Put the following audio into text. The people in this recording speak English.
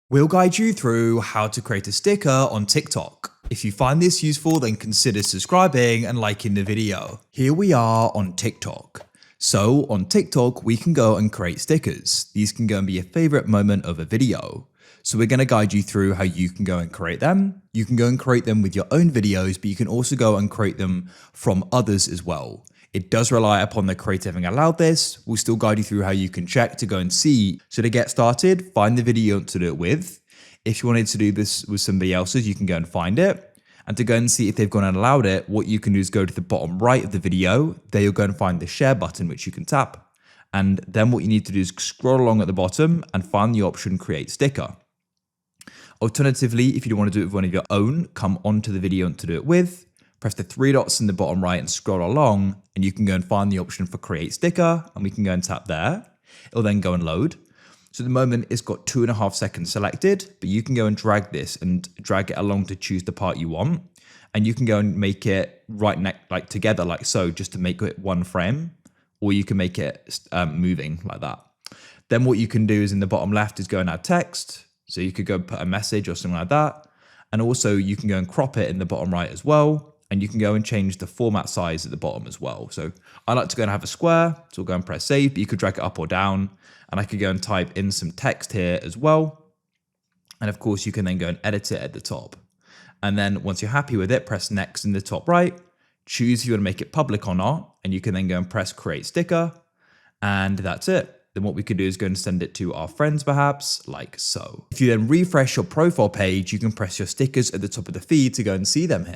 We'll guide you through how to create a sticker on TikTok. If you find this useful, then consider subscribing and liking the video. Here we are on TikTok. So on TikTok, we can go and create stickers. These can go and be a favorite moment of a video. So we're going to guide you through how you can go and create them. You can go and create them with your own videos, but you can also go and create them from others as well. It does rely upon the creator having allowed this. We'll still guide you through how you can check to go and see. So to get started, find the video to do it with. If you wanted to do this with somebody else's, you can go and find it. And to go and see if they've gone and allowed it, what you can do is go to the bottom right of the video. There you'll go and find the share button, which you can tap. And then what you need to do is scroll along at the bottom and find the option create sticker. Alternatively, if you don't want to do it with one of your own, come onto the video to do it with. Press the three dots in the bottom right and scroll along, and you can go and find the option for create sticker, and we can go and tap there. It'll then go and load. So at the moment it's got 2.5 seconds selected, but you can go and drag this and drag it along to choose the part you want. And you can go and make it like together like so, just to make it one frame, or you can make it moving like that. Then what you can do is in the bottom left is go and add text. So you could go put a message or something like that. And also you can go and crop it in the bottom right as well. And you can go and change the format size at the bottom as well. So I like to go and have a square. So we'll go and press save, but you could drag it up or down. And I could go and type in some text here as well. And of course you can then go and edit it at the top. And then once you're happy with it, press next in the top right, choose if you want to make it public or not. And you can then go and press create sticker. And that's it. Then what we could do is go and send it to our friends perhaps, like so. If you then refresh your profile page, you can press your stickers at the top of the feed to go and see them here.